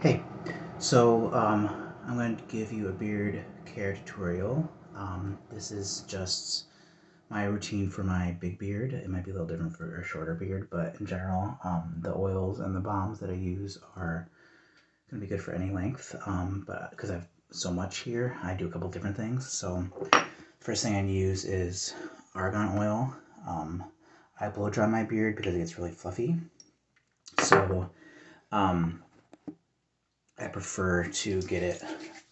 Hey, so I'm going to give you a beard care tutorial. This is just my routine for my big beard. It might be a little different for a shorter beard, but in general, the oils and the balms that I use are going to be good for any length. But because I have so much here, I do a couple different things. So first thing I use is argan oil. I blow dry my beard because it gets really fluffy. So I prefer to get it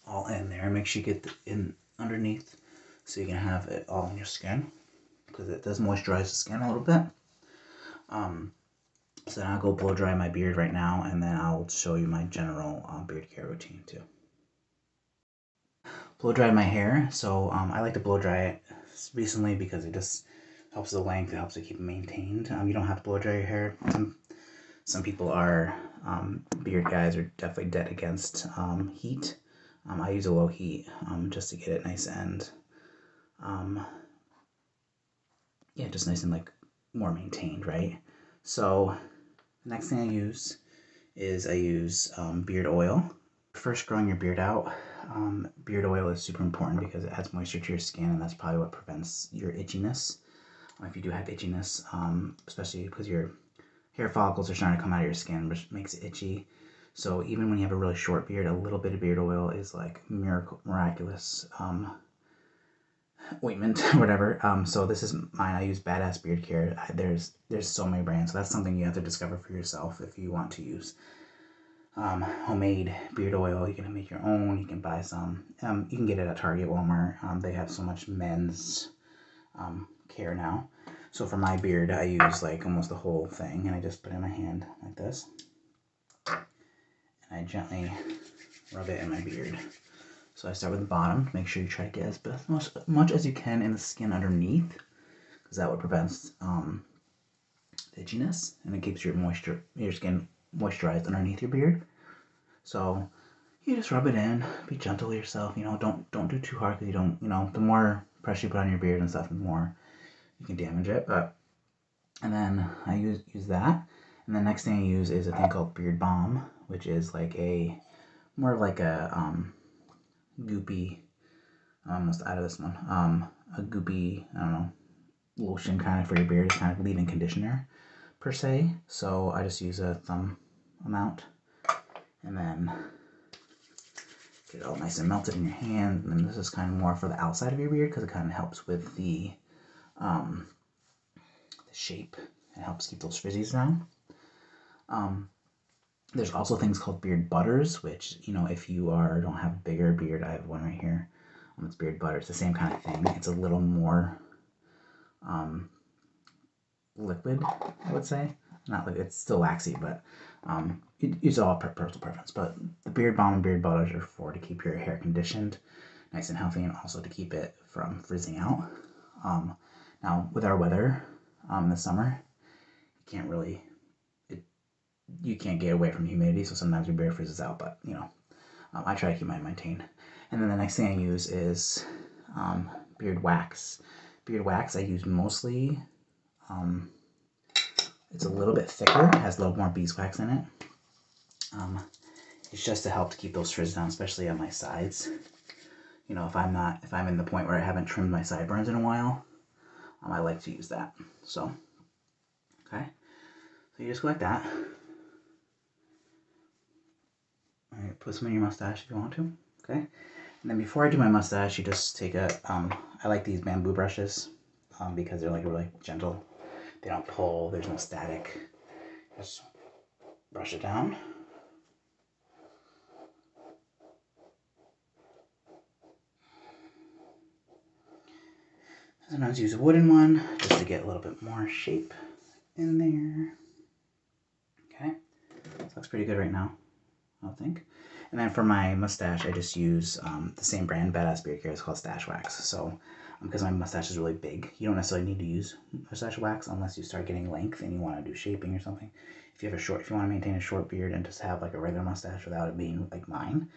all in there. Make sure you get in underneath so you can have it all in your skin because it does moisturize the skin a little bit. So then I'll go blow dry my beard right now, and then I'll show you my general beard care routine too. Blow dry my hair. So I like to blow dry it recently because it just helps the length. It helps to keep it maintained. You don't have to blow dry your hair. Some people are beard guys are definitely dead against heat. I use a low heat just to get it nice and yeah, just nice and like more maintained, right? So the next thing I use is beard oil. First, growing your beard out, beard oil is super important because it adds moisture to your skin, and that's probably what prevents your itchiness. If you do have itchiness, especially because your hair follicles are starting to come out of your skin, which makes it itchy. So even when you have a really short beard, a little bit of beard oil is like miraculous ointment, whatever. So this is mine. I use Badass Beard Care. There's so many brands. So that's something you have to discover for yourself if you want to use homemade beard oil. You can make your own. You can buy some. You can get it at Target, Walmart. They have so much men's care now. So for my beard, I use like almost the whole thing, and I just put it in my hand like this, and I gently rub it in my beard. So I start with the bottom. Make sure you try to get as much as you can in the skin underneath, because that would prevent itchiness, and it keeps your skin moisturized underneath your beard. So you just rub it in. Be gentle with yourself. Don't do too hard because you don't. The more pressure you put on your beard and stuff, the more you can damage it. And then I use that. And the next thing I use is a thing called beard balm, which is like more of like a goopy. I'm almost out of this one. A goopy, I don't know, lotion kind of for your beard. It's kind of leave-in conditioner per se. So I just use a thumb amount, and then get it all nice and melted in your hand. And then this is kind of more for the outside of your beard because it kind of helps with the shape. It helps keep those frizzies down. There's also things called beard butters, which, if you don't have a bigger beard, I have one right here. It's beard butter. It's the same kind of thing. It's a little more liquid, I would say. Not like it's still waxy, but it's all personal preference. But the beard balm and beard butters are to keep your hair conditioned, nice and healthy, and also to keep it from frizzing out. Now, with our weather in the summer, you can't get away from humidity, so sometimes your beard freezes out. But I try to keep mine maintained. And then the next thing I use is beard wax. Beard wax I use mostly. It's a little bit thicker, has a little more beeswax in it. It's just to help to keep those frizz down, especially on my sides. If I'm in the point where I haven't trimmed my sideburns in a while, I like to use that. So, okay. So you just go like that. All right, put some in your mustache if you want to. Okay. And then before I do my mustache, you just take I like these bamboo brushes because they're like really gentle. They don't pull, there's no static. Just brush it down. Sometimes use a wooden one just to get a little bit more shape in there. Okay, so looks pretty good right now, I think. And then for my mustache, I just use the same brand, Badass Beard Care. It's called Stash Wax. So because my mustache is really big, you don't necessarily need to use mustache wax unless you start getting length and you want to do shaping or something. If you want to maintain a short beard and just have like a regular mustache without it being like mine,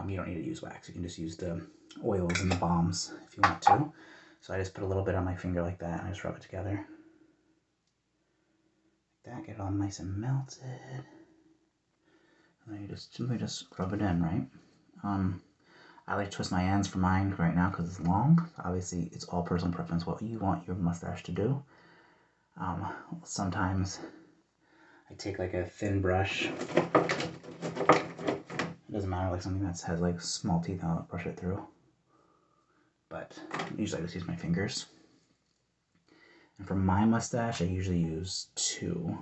you don't need to use wax. You can just use the oils and the balms if you want to. So I just put a little bit on my finger like that and I just rub it together. Like that, get it all nice and melted. And then you just simply just rub it in, right? I like to twist my ends for mine right now because it's long. Obviously, it's all personal preference what you want your mustache to do. Sometimes I take like a thin brush. It doesn't matter, like something that has like small teeth, I'll brush it through. But usually I just use my fingers. And for my mustache, I usually use two.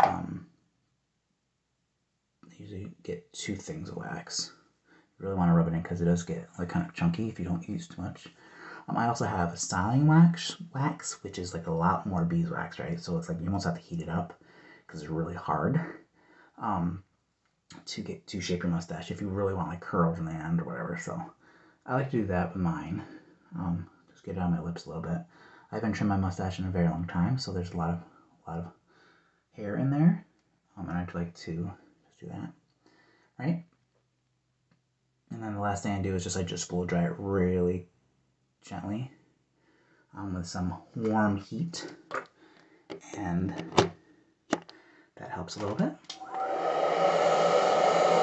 I usually get 2 things of wax. You really want to rub it in because it does get like kind of chunky if you don't use too much. I also have a styling wax, which is like a lot more beeswax, right? So it's like you almost have to heat it up because it's really hard to shape your mustache if you really want like curls in the end or whatever. So I like to do that with mine. Just get it on my lips a little bit. I haven't trimmed my mustache in a very long time, so there's a lot of hair in there, and I'd like to just do that, right? And then the last thing I do is just blow dry it really gently with some warm heat, and that helps a little bit.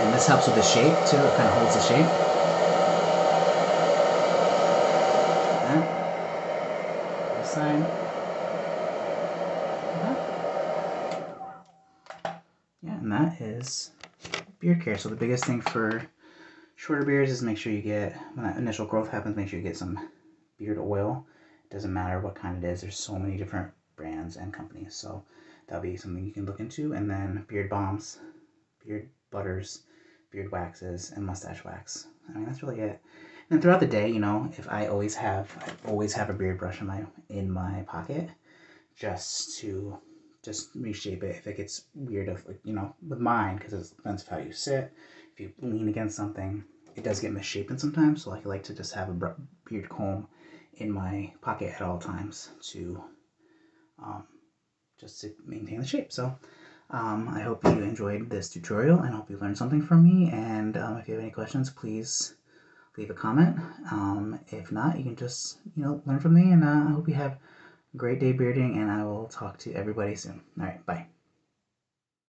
And this helps with the shape too. It kind of holds the shape. Like that. This side. Yeah, and that is beard care. So the biggest thing for shorter beards is make sure you get, when that initial growth happens, make sure you get some beard oil. It doesn't matter what kind it is. There's so many different brands and companies. So that'll be something you can look into. And then beard balms, beard butters, beard waxes, and mustache wax. I mean, that's really it. And then throughout the day, you know, I always have a beard brush in my pocket just to reshape it if it gets weird of, like, you know, with mine, because it depends on how you sit. If you lean against something, it does get misshapen sometimes, so I like to just have a beard comb in my pocket at all times to just to maintain the shape. So I hope you enjoyed this tutorial and I hope you learned something from me, and if you have any questions, please leave a comment. If not, you can just, you know, learn from me, and I hope you have a great day bearding, and I will talk to everybody soon. All right, bye.